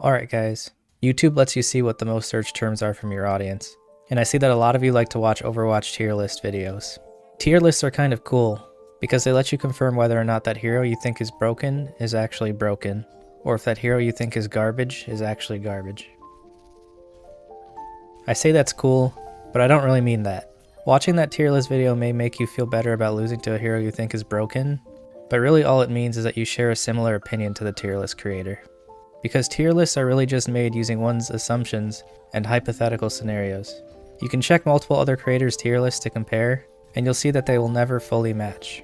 Alright guys, YouTube lets you see what the most searched terms are from your audience, and I see that a lot of you like to watch Overwatch tier list videos. Tier lists are kind of cool, because they let you confirm whether or not that hero you think is actually broken, or if that hero you think is garbage is actually garbage. I say that's cool, but I don't really mean that. Watching that tier list video may make you feel better about losing to a hero you think is broken, but really all it means is that you share a similar opinion to the tier list creator. Because tier lists are really just made using one's assumptions and hypothetical scenarios. You can check multiple other creators' tier lists to compare, and you'll see that they will never fully match.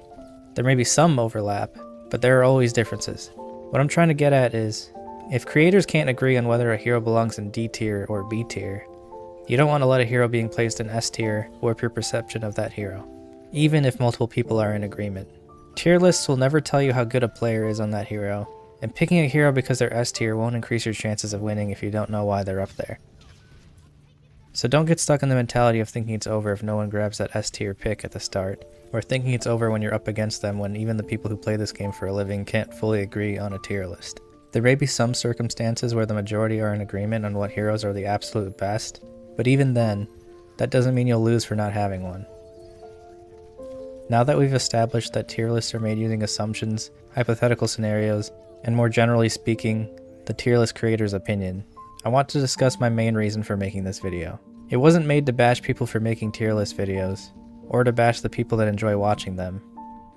There may be some overlap, but there are always differences. What I'm trying to get at is, if creators can't agree on whether a hero belongs in D tier or B tier, you don't want to let a hero being placed in S tier warp your perception of that hero, even if multiple people are in agreement. Tier lists will never tell you how good a player is on that hero, and picking a hero because they're S tier won't increase your chances of winning if you don't know why they're up there. So don't get stuck in the mentality of thinking it's over if no one grabs that S tier pick at the start, or thinking it's over when you're up against them when even the people who play this game for a living can't fully agree on a tier list. There may be some circumstances where the majority are in agreement on what heroes are the absolute best, but even then, that doesn't mean you'll lose for not having one. Now that we've established that tier lists are made using assumptions, hypothetical scenarios, and more generally speaking, the tier list creator's opinion, I want to discuss my main reason for making this video. It wasn't made to bash people for making tier list videos, or to bash the people that enjoy watching them.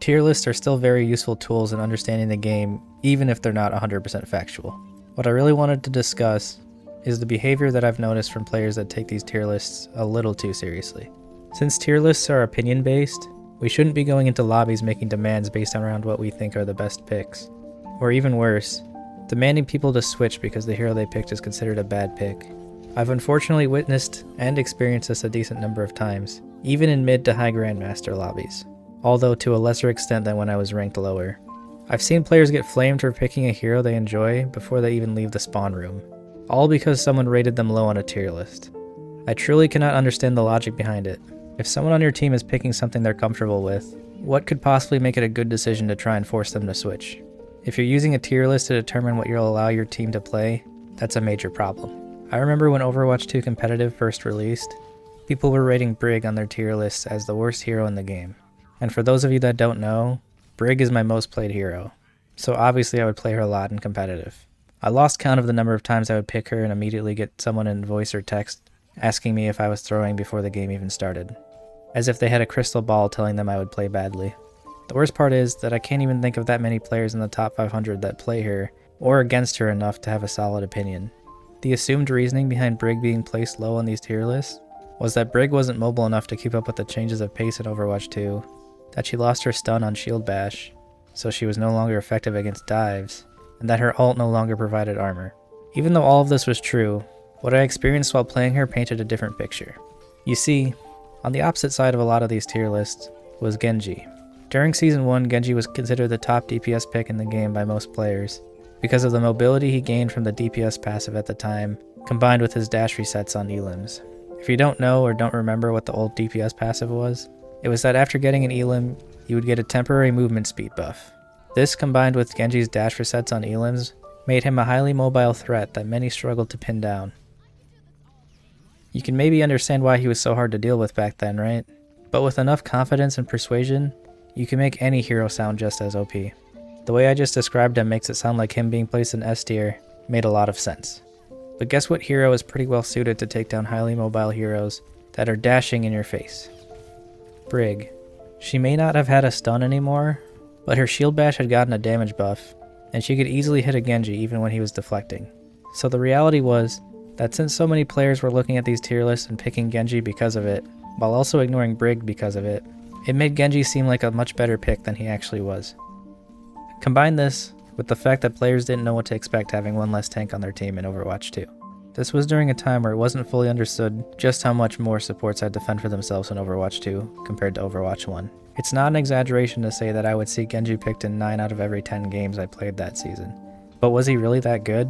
Tier lists are still very useful tools in understanding the game, even if they're not 100% factual. What I really wanted to discuss is the behavior that I've noticed from players that take these tier lists a little too seriously. Since tier lists are opinion-based, we shouldn't be going into lobbies making demands based around what we think are the best picks. Or even worse, demanding people to switch because the hero they picked is considered a bad pick. I've unfortunately witnessed and experienced this a decent number of times, even in mid to high Grandmaster lobbies, although to a lesser extent than when I was ranked lower. I've seen players get flamed for picking a hero they enjoy before they even leave the spawn room, all because someone rated them low on a tier list. I truly cannot understand the logic behind it. If someone on your team is picking something they're comfortable with, what could possibly make it a good decision to try and force them to switch? If you're using a tier list to determine what you'll allow your team to play, that's a major problem. I remember when Overwatch 2 Competitive first released, people were rating Brig on their tier lists as the worst hero in the game. And for those of you that don't know, Brig is my most played hero, so obviously I would play her a lot in competitive. I lost count of the number of times I would pick her and immediately get someone in voice or text asking me if I was throwing before the game even started, as if they had a crystal ball telling them I would play badly. The worst part is that I can't even think of that many players in the top 500 that play her, or against her enough to have a solid opinion. The assumed reasoning behind Brig being placed low on these tier lists was that Brig wasn't mobile enough to keep up with the changes of pace in Overwatch 2, that she lost her stun on shield bash, so she was no longer effective against dives, and that her ult no longer provided armor. Even though all of this was true, what I experienced while playing her painted a different picture. You see, on the opposite side of a lot of these tier lists was Genji. During Season 1, Genji was considered the top DPS pick in the game by most players, because of the mobility he gained from the DPS passive at the time, combined with his dash resets on elims. If you don't know or don't remember what the old DPS passive was, it was that after getting an elim, you would get a temporary movement speed buff. This, combined with Genji's dash resets on elims, made him a highly mobile threat that many struggled to pin down. You can maybe understand why he was so hard to deal with back then, right? But with enough confidence and persuasion, you can make any hero sound just as OP. The way I just described him makes it sound like him being placed in S tier made a lot of sense. But guess what hero is pretty well suited to take down highly mobile heroes that are dashing in your face? Brig. She may not have had a stun anymore, but her shield bash had gotten a damage buff, and she could easily hit a Genji even when he was deflecting. So the reality was that since so many players were looking at these tier lists and picking Genji because of it, while also ignoring Brig because of it, it made Genji seem like a much better pick than he actually was. Combine this with the fact that players didn't know what to expect having one less tank on their team in Overwatch 2. This was during a time where it wasn't fully understood just how much more supports had to fend for themselves in Overwatch 2 compared to Overwatch 1. It's not an exaggeration to say that I would see Genji picked in 9 out of every 10 games I played that season. But was he really that good?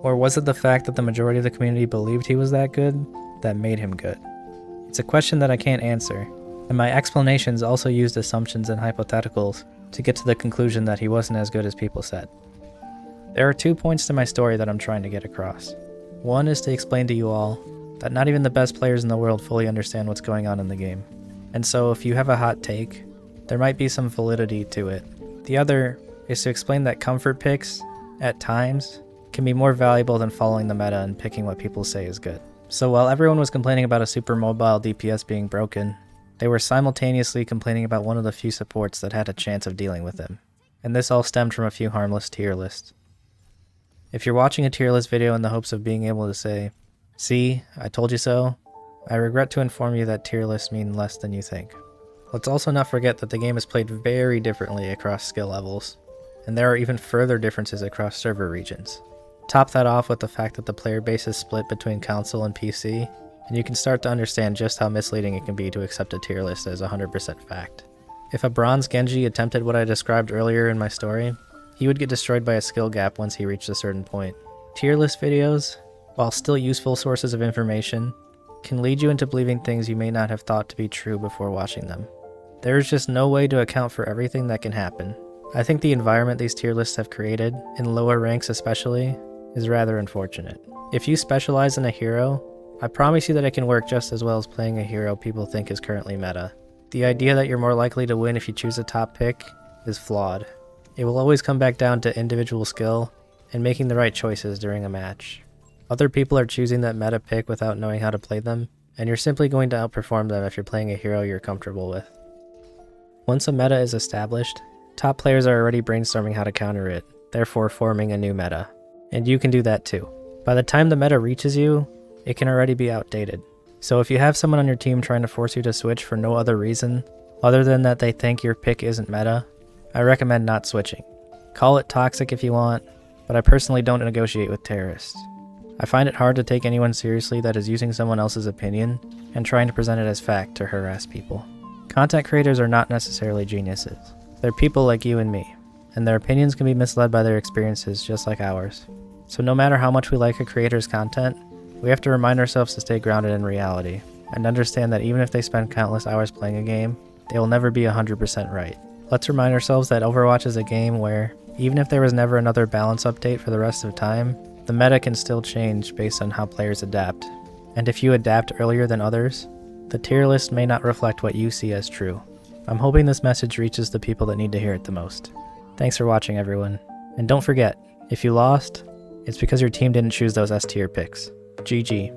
Or was it the fact that the majority of the community believed he was that good that made him good? It's a question that I can't answer, and my explanations also used assumptions and hypotheticals to get to the conclusion that he wasn't as good as people said. There are 2 points to my story that I'm trying to get across. One is to explain to you all that not even the best players in the world fully understand what's going on in the game. And so if you have a hot take, there might be some validity to it. The other is to explain that comfort picks, at times, can be more valuable than following the meta and picking what people say is good. So while everyone was complaining about a super mobile DPS being broken, they were simultaneously complaining about one of the few supports that had a chance of dealing with him. And this all stemmed from a few harmless tier lists. If you're watching a tier list video in the hopes of being able to say, "See, I told you so," I regret to inform you that tier lists mean less than you think. Let's also not forget that the game is played very differently across skill levels, and there are even further differences across server regions. Top that off with the fact that the player base is split between console and PC, and you can start to understand just how misleading it can be to accept a tier list as 100% fact. If a bronze Genji attempted what I described earlier in my story, he would get destroyed by a skill gap once he reached a certain point. Tier list videos, while still useful sources of information, can lead you into believing things you may not have thought to be true before watching them. There is just no way to account for everything that can happen. I think the environment these tier lists have created, in lower ranks especially, is rather unfortunate. If you specialize in a hero, I promise you that it can work just as well as playing a hero people think is currently meta. The idea that you're more likely to win if you choose a top pick is flawed. It will always come back down to individual skill and making the right choices during a match. Other people are choosing that meta pick without knowing how to play them, and you're simply going to outperform them if you're playing a hero you're comfortable with. Once a meta is established, top players are already brainstorming how to counter it, therefore forming a new meta. And you can do that too. By the time the meta reaches you, it can already be outdated. So if you have someone on your team trying to force you to switch for no other reason, other than that they think your pick isn't meta, I recommend not switching. Call it toxic if you want, but I personally don't negotiate with terrorists. I find it hard to take anyone seriously that is using someone else's opinion and trying to present it as fact to harass people. Content creators are not necessarily geniuses. They're people like you and me, and their opinions can be misled by their experiences just like ours. So no matter how much we like a creator's content, we have to remind ourselves to stay grounded in reality, and understand that even if they spend countless hours playing a game, they will never be 100% right. Let's remind ourselves that Overwatch is a game where, even if there was never another balance update for the rest of time, the meta can still change based on how players adapt. And if you adapt earlier than others, the tier list may not reflect what you see as true. I'm hoping this message reaches the people that need to hear it the most. Thanks for watching, everyone. And don't forget, if you lost, it's because your team didn't choose those S tier picks. GG.